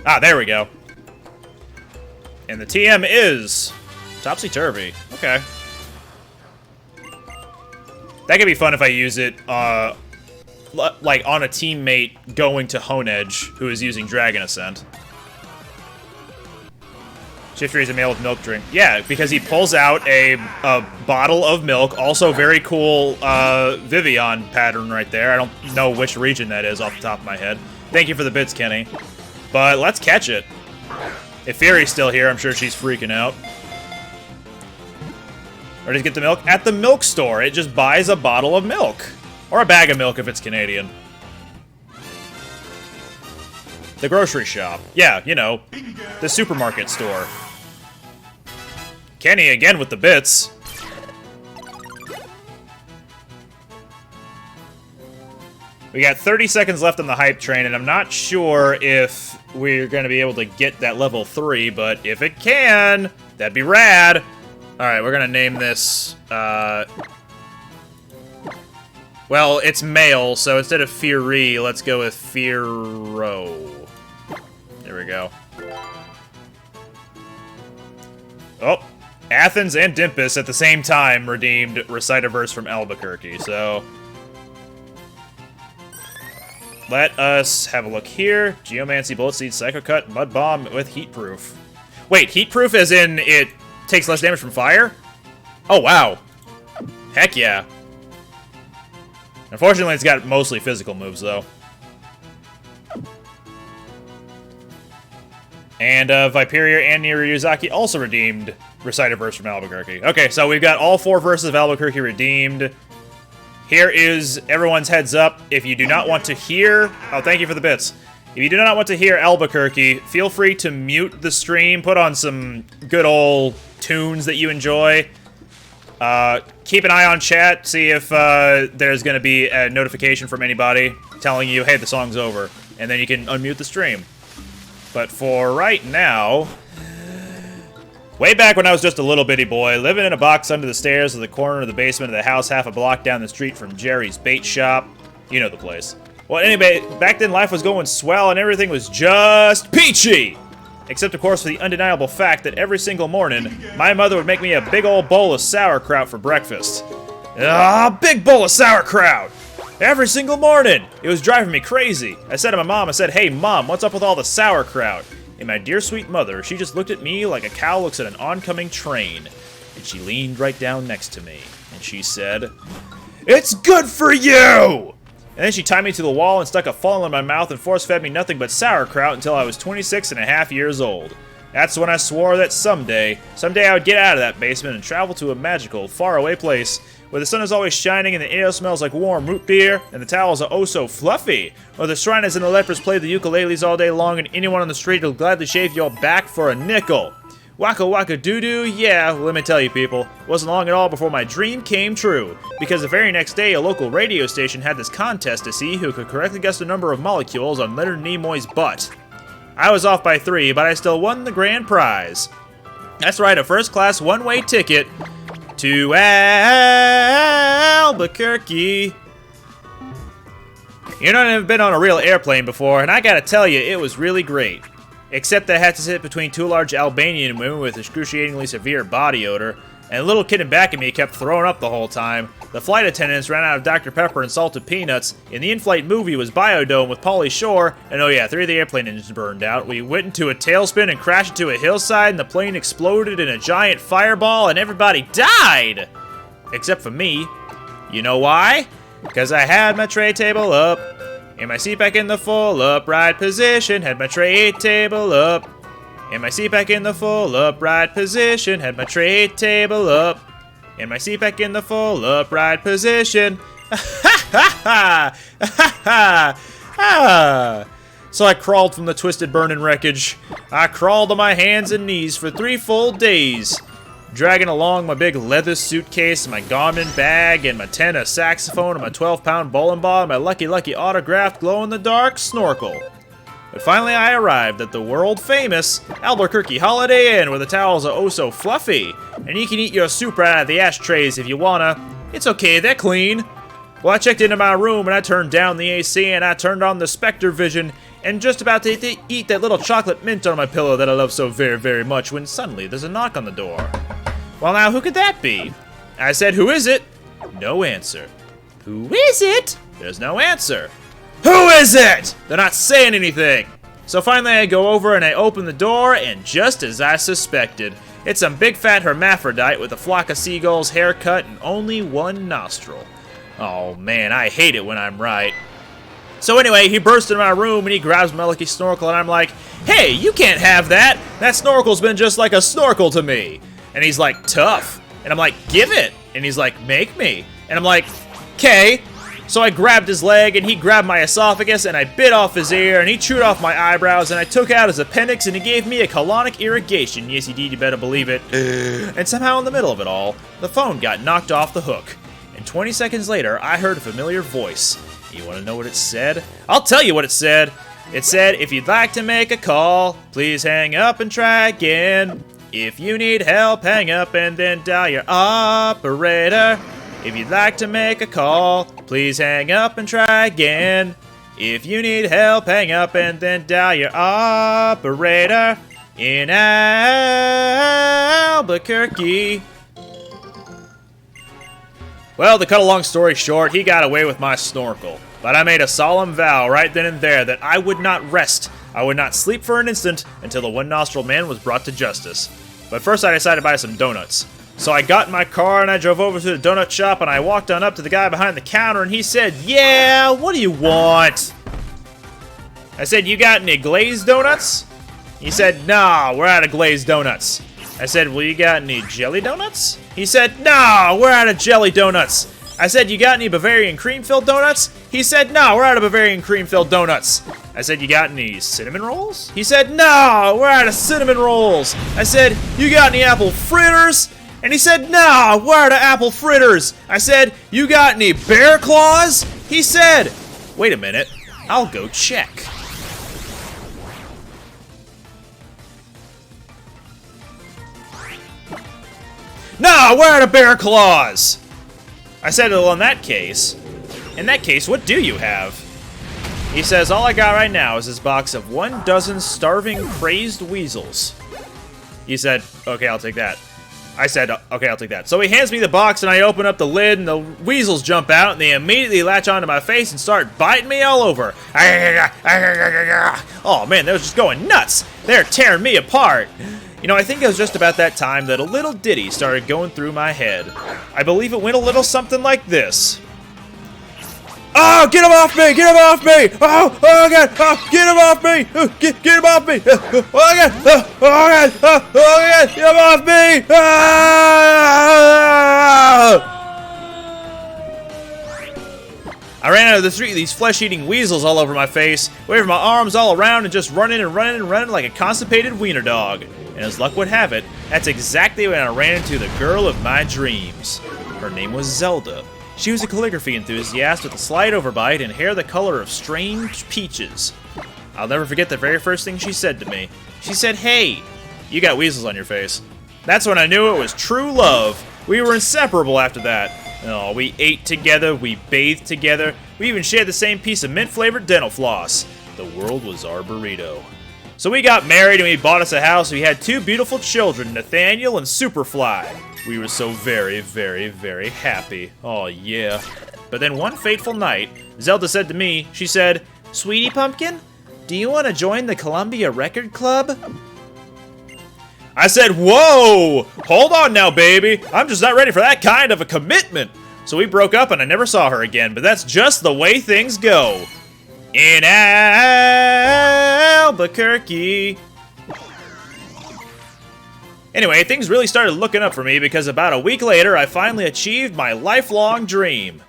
Ah, there we go. And the TM is Topsy-Turvy. Okay. That could be fun if I use it, like, on a teammate going to Honedge who is using Dragon Ascent. Shifter is a male with milk drink. Yeah, because he pulls out a bottle of milk. Also, very cool Vivian pattern right there. I don't know which region that is off the top of my head. Thank you for the bits, Kenny. But let's catch it. If Fury's still here, I'm sure she's freaking out. Where does it get the milk? At the milk store. It just buys a bottle of milk. Or a bag of milk if it's Canadian. The grocery shop. Yeah, you know, the supermarket store. Kenny again with the bits. We got 30 seconds left on the hype train, and I'm not sure if we're going to be able to get that level 3, but if it can, that'd be rad. Alright, we're going to name this, well, it's male, so instead of Fury, let's go with Firo. There we go. Oh, Athens and Dimpus at the same time redeemed Recitaverse from Albuquerque, so... Let us have a look here. Geomancy, Bullet Seed, Psycho Cut, Mud Bomb with Heat Proof. Wait, Heat Proof as in it takes less damage from fire? Oh, wow. Heck yeah. Unfortunately, it's got mostly physical moves, though. And Viperia and Ryuzaki also redeemed Recitaverse from Albuquerque. Okay, so we've got all 4 verses of Albuquerque redeemed. Here is everyone's heads up. If you do not want to hear... Oh, thank you for the bits. If you do not want to hear Albuquerque, feel free to mute the stream. Put on some good old tunes that you enjoy. Keep an eye on chat. See if there's going to be a notification from anybody telling you, hey, the song's over. And then you can unmute the stream. But for right now... Way back when I was just a little bitty boy, living in a box under the stairs of the corner of the basement of the house half a block down the street from Jerry's bait shop. You know the place. Well, anyway, back then life was going swell and everything was just peachy! Except, of course, for the undeniable fact that every single morning, my mother would make me a big old bowl of sauerkraut for breakfast. Ah, big bowl of sauerkraut! Every single morning! It was driving me crazy. I said to my mom, I said, hey, Mom, what's up with all the sauerkraut? And my dear sweet mother, she just looked at me like a cow looks at an oncoming train. And she leaned right down next to me. And she said, it's good for you! And then she tied me to the wall and stuck a funnel in my mouth and force-fed me nothing but sauerkraut until I was 26 and a half years old. That's when I swore that someday I would get out of that basement and travel to a magical, faraway place where the sun is always shining and the air smells like warm root beer and the towels are oh so fluffy, where the Shriners and the lepers play the ukuleles all day long and anyone on the street will gladly shave your back for a nickel. Waka waka doo-doo, yeah, let me tell you people, it wasn't long at all before my dream came true, because the very next day a local radio station had this contest to see who could correctly guess the number of molecules on Leonard Nimoy's butt. I was off by 3, but I still won the grand prize. That's right, a first-class one-way ticket to Albuquerque. You know, I've never been on a real airplane before, and I gotta tell you, it was really great. Except that I had to sit between 2 large Albanian women with excruciatingly severe body odor, and a little kid in back of me kept throwing up the whole time. The flight attendants ran out of Dr. Pepper and salted peanuts, and the in-flight movie was Biodome with Pauly Shore, and oh yeah, 3 of the airplane engines burned out. We went into a tailspin and crashed into a hillside, and the plane exploded in a giant fireball, and everybody died! Except for me. You know why? Because I had my tray table up, and my seat back in the full upright position, had my tray table up. And my seat back in the full upright position, had my tray table up. And my seat back in the full upright position. Ha ha ha! Ha ha ha! So I crawled from the twisted burning wreckage. I crawled on my hands and knees for 3 full days, dragging along my big leather suitcase, my Garmin bag, and my tenor saxophone, and my 12-pound bowling ball, and my Lucky Lucky autographed glow-in-the-dark snorkel. But finally I arrived at the world-famous Albuquerque Holiday Inn, where the towels are oh so fluffy, and you can eat your soup right out of the ashtrays if you wanna. It's okay, they're clean. Well, I checked into my room and I turned down the AC and I turned on the Spectre Vision and just about to eat that little chocolate mint on my pillow that I love so very, very much when suddenly there's a knock on the door. Well, now, who could that be? I said, who is it? No answer. Who is it? There's no answer. Who is it? They're not saying anything. So finally I go over and I open the door, and just as I suspected, it's some big fat hermaphrodite with a flock of seagulls, haircut, and only one nostril. Oh man, I hate it when I'm right. So anyway, he bursts into my room and he grabs my lucky snorkel and I'm like, hey, you can't have that! That snorkel's been just like a snorkel to me! And he's like, tough. And I'm like, give it! And he's like, make me. And I'm like, okay. So I grabbed his leg and he grabbed my esophagus and I bit off his ear and he chewed off my eyebrows and I took out his appendix and he gave me a colonic irrigation. Yes, he did, you better believe it. And somehow in the middle of it all, the phone got knocked off the hook. And 20 seconds later, I heard a familiar voice. You want to know what it said? I'll tell you what it said. It said, if you'd like to make a call, please hang up and try again. If you need help, hang up and then dial your operator. If you'd like to make a call, please hang up and try again. If you need help, hang up and then dial your operator in Albuquerque. Well, to cut a long story short, he got away with my snorkel. But I made a solemn vow right then and there that I would not rest, I would not sleep for an instant until the one-nostril man was brought to justice. But first I decided to buy some donuts. So I got in my car and I drove over to the donut shop and I walked on up to the guy behind the counter and he said, yeah, what do you want? I said, you got any glazed donuts? He said, nah, we're out of glazed donuts. I said, well, you got any jelly donuts? He said, no, we're out of jelly donuts. I said, you got any Bavarian cream-filled donuts? He said, no, we're out of Bavarian cream-filled donuts. I said, you got any cinnamon rolls? He said, no, we're out of cinnamon rolls. I said, you got any apple fritters? And he said, no, we're out of apple fritters. I said, you got any bear claws? He said, wait a minute, I'll go check. No, we're out of bear claws. I said, well, in that case, what do you have? He says, all I got right now is this box of 12 starving, crazed weasels. He said, okay, I'll take that. I said, okay, I'll take that. So he hands me the box and I open up the lid and the weasels jump out and they immediately latch onto my face and start biting me all over. Oh man, they was just going nuts. They're tearing me apart. You know, I think it was just about that time that a little ditty started going through my head. I believe it went a little something like this. Oh, get him off me! Get him off me! Oh God! Oh, get him off me! Get him off me! Oh God! Oh God! Oh God! Get him off me! Ah! I ran out of the street with these flesh-eating weasels all over my face, waving my arms all around and just running like a constipated wiener dog. And as luck would have it, that's exactly when I ran into the girl of my dreams. Her name was Zelda. She was a calligraphy enthusiast with a slight overbite and hair the color of strange peaches. I'll never forget the very first thing she said to me. She said, hey, you got weasels on your face. That's when I knew it was true love. We were inseparable after that. Oh, we ate together, we bathed together, we even shared the same piece of mint-flavored dental floss. The world was our burrito. So we got married and we bought us a house. We had 2 beautiful children, Nathaniel and Superfly. We were so very, very, very happy. Oh, yeah. But then one fateful night, Zelda said to me, she said, Sweetie Pumpkin, do you want to join the Columbia Record Club? I said, whoa! Hold on now, baby. I'm just not ready for that kind of a commitment. So we broke up and I never saw her again, but that's just the way things go. In Albuquerque. Anyway, things really started looking up for me because about a week later, I finally achieved my lifelong dream.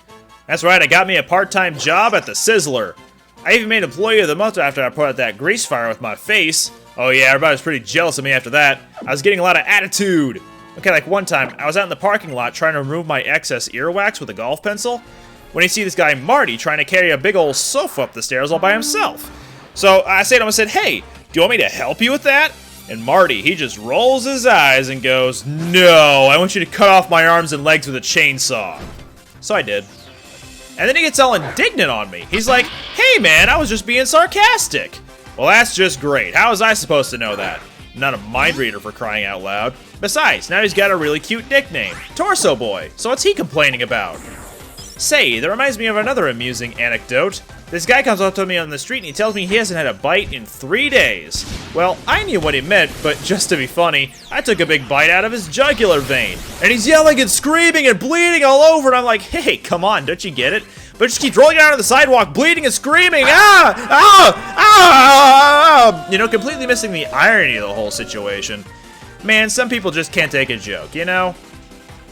That's right, I got me a part-time job at the Sizzler. I even made Employee of the Month after I put out that grease fire with my face. Oh yeah, everybody was pretty jealous of me after that. I was getting a lot of attitude. Okay, like one time, I was out in the parking lot trying to remove my excess earwax with a golf pencil, when you see this guy Marty trying to carry a big old sofa up the stairs all by himself. So I said to him, I said, hey, do you want me to help you with that? And Marty, he just rolls his eyes and goes, no, I want you to cut off my arms and legs with a chainsaw. So I did. And then he gets all indignant on me. He's like, hey man, I was just being sarcastic. Well, that's just great. How was I supposed to know that? Not a mind reader, for crying out loud. Besides, now he's got a really cute nickname, Torso Boy. So what's he complaining about? Say, that reminds me of another amusing anecdote. This guy comes up to me on the street and he tells me he hasn't had a bite in 3 days. Well, I knew what he meant, but just to be funny, I took a big bite out of his jugular vein. And he's yelling and screaming and bleeding all over, and I'm like, hey, come on, don't you get it? But just keeps rolling out on the sidewalk, bleeding and screaming, you know, completely missing the irony of the whole situation. Man, some people just can't take a joke, you know?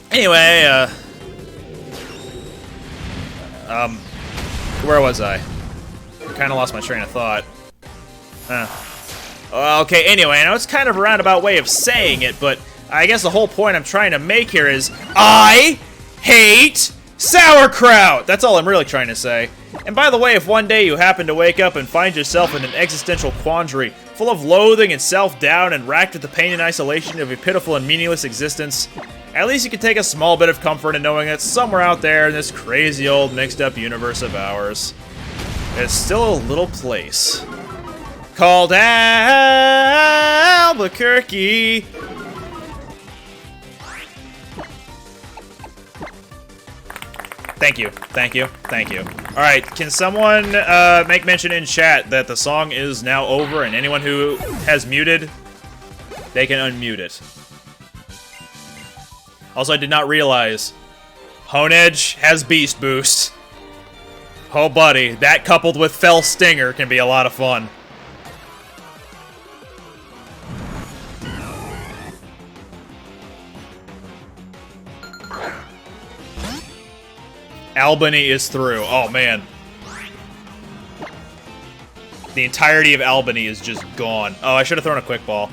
Anyway, where was I? I kind of lost my train of thought. Okay, anyway, I know it's kind of a roundabout way of saying it, but I guess the whole point I'm trying to make here is I hate sauerkraut! That's all I'm really trying to say. And by the way, if one day you happen to wake up and find yourself in an existential quandary, full of loathing and self-doubt and racked with the pain and isolation of a pitiful and meaningless existence, at least you can take a small bit of comfort in knowing that somewhere out there in this crazy old mixed-up universe of ours, there's still a little place called Albuquerque. Thank you, thank you, thank you. Alright, can someone make mention in chat that the song is now over, and anyone who has muted, they can unmute it. Also, I did not realize Hone Edge has Beast Boost. Oh buddy, that coupled with Fell Stinger can be a lot of fun. Albany is through. Oh, man. The entirety of Albany is just gone. Oh, I should have thrown a quick ball.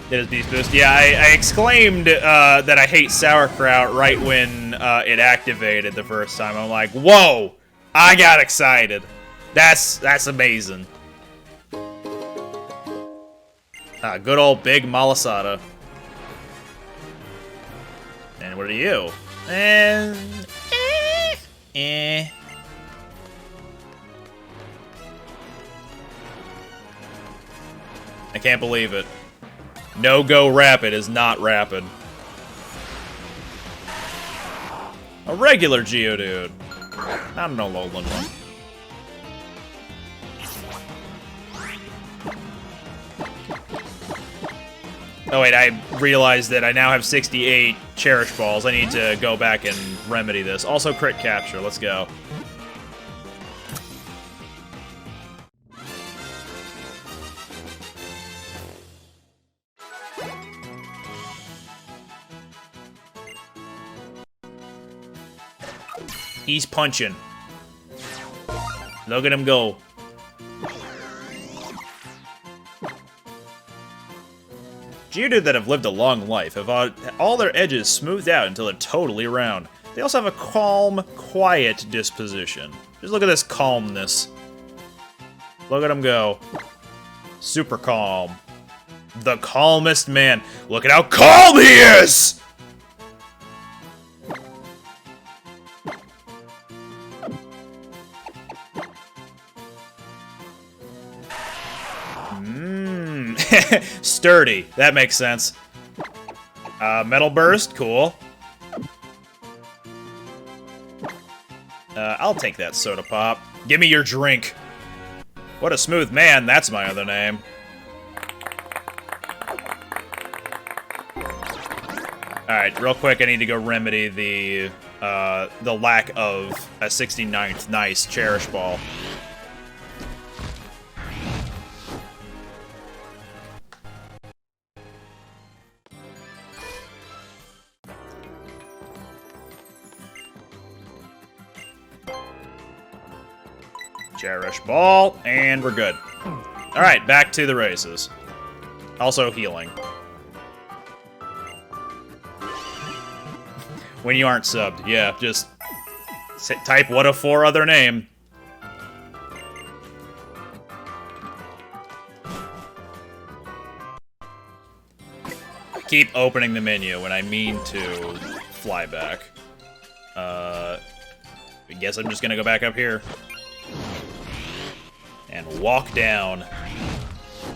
It is Beast Boost. Yeah, I exclaimed that I hate sauerkraut right when it activated the first time. I'm like, whoa! I got excited. That's amazing. Good old Big Malasada. And what are you? I can't believe it. No-go rapid is not rapid. A regular Geodude. Not an Alolan one. Oh wait, I realized that I now have 68 Cherish Balls. I need to go back and remedy this. Also crit capture, let's go. He's punching. Look at him go. Geodude that have lived a long life have all their edges smoothed out until they're totally round. They also have a calm, quiet disposition. Just look at this calmness. Look at him go. Super calm. The calmest man. Look at how calm he is! Sturdy. That makes sense. Metal Burst. Cool. I'll take that soda pop. Give me your drink. What a smooth man. That's my other name. Alright, real quick, I need to go remedy the lack of a 69th nice Cherish Ball. Cherish Ball, and we're good. Alright, back to the races. Also healing. When you aren't subbed, yeah, just type what a 4 other name. Keep opening the menu when I mean to fly back. I guess I'm just gonna go back up here. And walk down.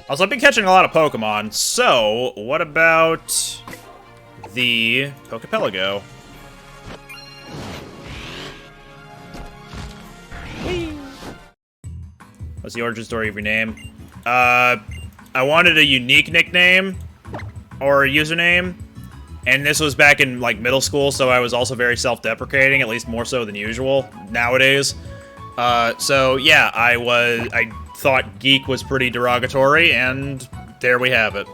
Also, I've been catching a lot of Pokemon, so what about the Pokepelago? What's the origin story of your name? I wanted a unique nickname or a username, and this was back in like middle school, so I was also very self-deprecating, at least more so than usual nowadays. So yeah, I thought geek was pretty derogatory, and there we have it.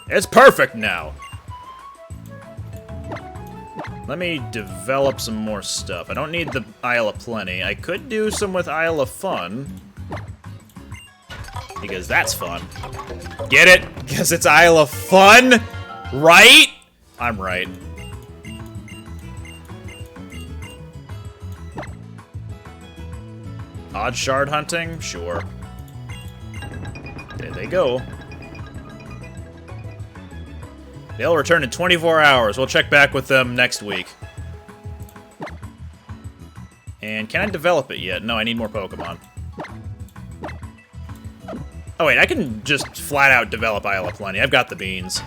It's perfect now. Let me develop some more stuff. I don't need the Isle of Plenty. I could do some with Isle of Fun. Because that's fun. Get it? Because it's Isle of Fun? Right? I'm right. Odd shard hunting? Sure. There they go. They'll return in 24 hours. We'll check back with them next week. And can I develop it yet? No, I need more Pokemon. Oh wait, I can just flat out develop Isle of Plenty. I've got the beans.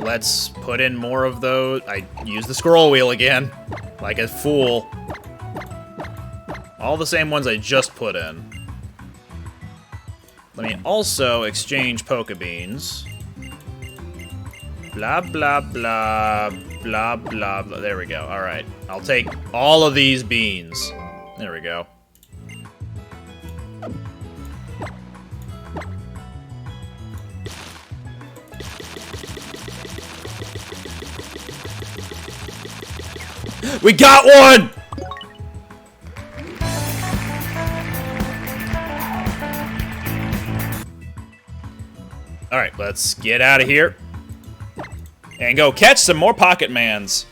Let's put in more of those. I used the scroll wheel again, like a fool. All the same ones I just put in. Let me also exchange Pokebeans. Blah, blah, blah, blah, blah, blah. There we go. All right. I'll take all of these beans. There we go. We got one! Alright, let's get out of here. And go catch some more Pocket Mans.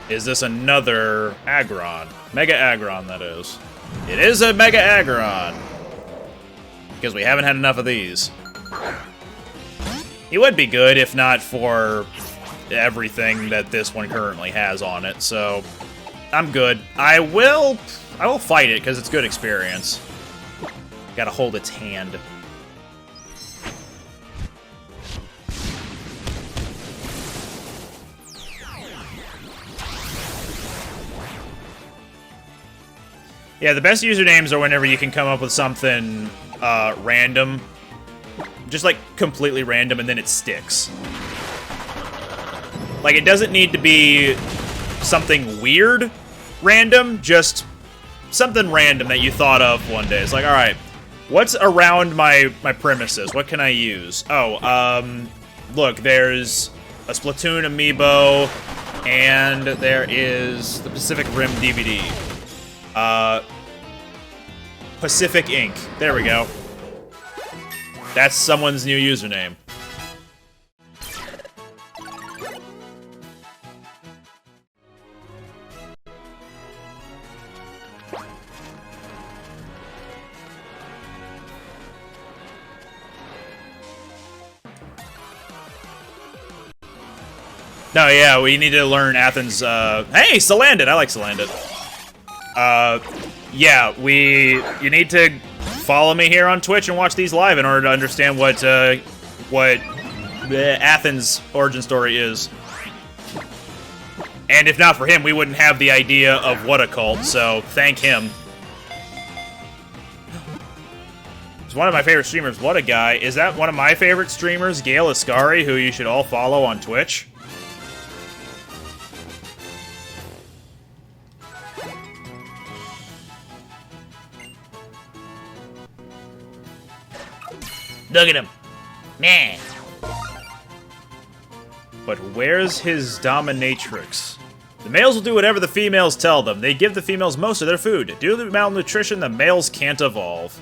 Is this another Aggron? Mega Aggron, that is. It is a Mega Aggron. Because we haven't had enough of these. He would be good if not for everything that this one currently has on it, so I'm good. I will fight it because it's good experience. Gotta hold its hand. Yeah, the best usernames are whenever you can come up with something random. Just, like, completely random, and then it sticks. Like, it doesn't need to be something weird random, just something random that you thought of one day. It's like, alright, what's around my premises? What can I use? Oh, look, there's a Splatoon amiibo, and there is the Pacific Rim DVD. Pacific Ink. There we go. That's someone's new username. No, yeah, we need to learn Athens, hey, Salandit! I like Salandit. Yeah, you need to follow me here on Twitch and watch these live in order to understand what Athens' origin story is. And if not for him, we wouldn't have the idea of what a cult, so thank him. He's one of my favorite streamers. What a guy. Is that one of my favorite streamers, Gale Ascari, who you should all follow on Twitch? Look at him. Man. But where's his dominatrix? The males will do whatever the females tell them. They give the females most of their food. Due to malnutrition, the males can't evolve.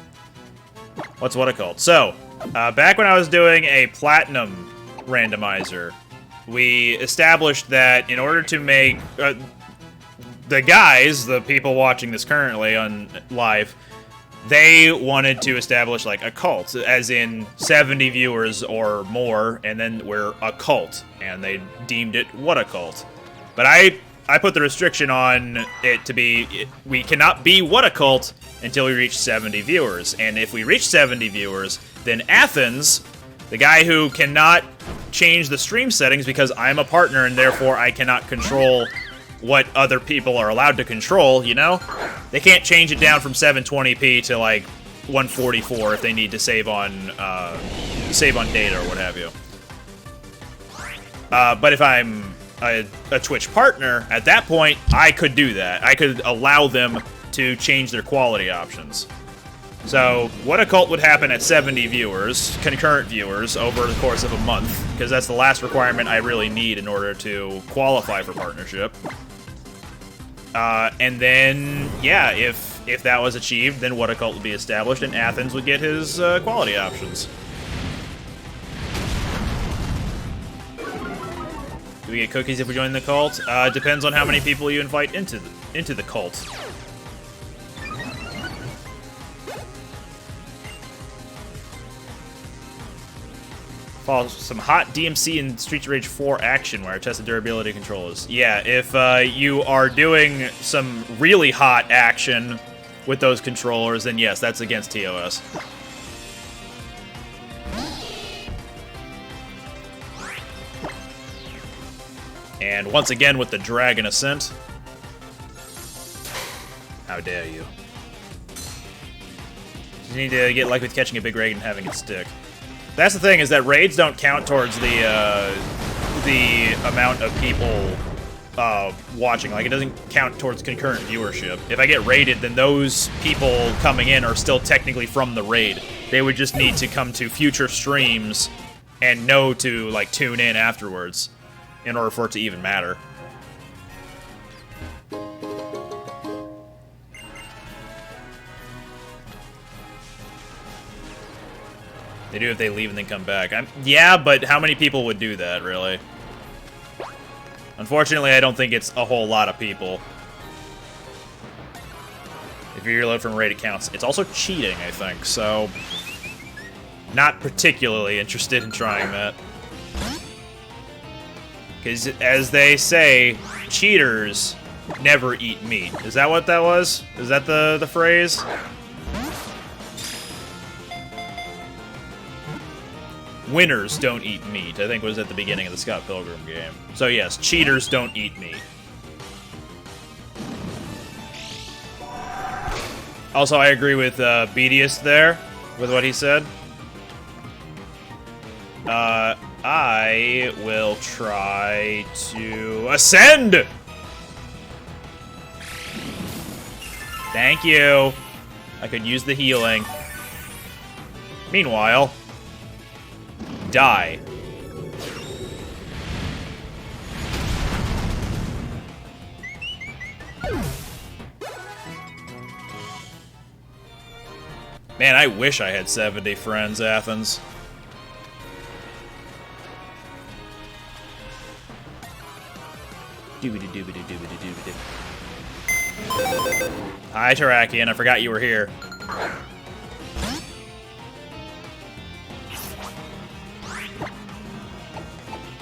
What's what a cult? So, back when I was doing a platinum randomizer, we established that in order to make the guys, the people watching this currently on live, they wanted to establish like a cult, as in 70 viewers or more, and then we're a cult, and they deemed it what a cult. But I put the restriction on it to be, we cannot be what a cult until we reach 70 viewers, and if we reach 70 viewers, then Athens, the guy who cannot change the stream settings because I'm a partner and therefore I cannot control what other people are allowed to control, you know? They can't change it down from 720p to like 144 if they need to save on data or what have you. But if I'm a Twitch partner, at that point, I could do that. I could allow them to change their quality options. So, what a cult would happen at 70 viewers, concurrent viewers, over the course of a month, because that's the last requirement I really need in order to qualify for partnership. And then, yeah, if that was achieved, then what a cult would be established, and Athens would get his quality options. Do we get cookies if we join the cult? Depends on how many people you invite into the cult. Follow some hot DMC and Streets of Rage 4 action where I test the durability controllers. Yeah, if you are doing some really hot action with those controllers, then yes, that's against TOS. And once again with the Dragon Ascent. How dare you. You need to get lucky with catching a big raid and having it stick. That's the thing, is that raids don't count towards the amount of people watching. Like, it doesn't count towards concurrent viewership. If I get raided, then those people coming in are still technically from the raid. They would just need to come to future streams and know to, like, tune in afterwards in order for it to even matter. They do if they leave and then come back. Yeah, but how many people would do that, really? Unfortunately, I don't think it's a whole lot of people. If you reload from raid accounts. It's also cheating, I think, so... Not particularly interested in trying that. Because, as they say, cheaters never eat meat. Is that what that was? Is that the phrase? Winners don't eat meat, I think was at the beginning of the Scott Pilgrim game. So yes, cheaters don't eat meat. Also, I agree with Bedius there, with what he said. I will try to ascend! Thank you. I could use the healing. Meanwhile... Die. Man, I wish I had 70 friends, Athens. Hi, Tarakian. I forgot you were here.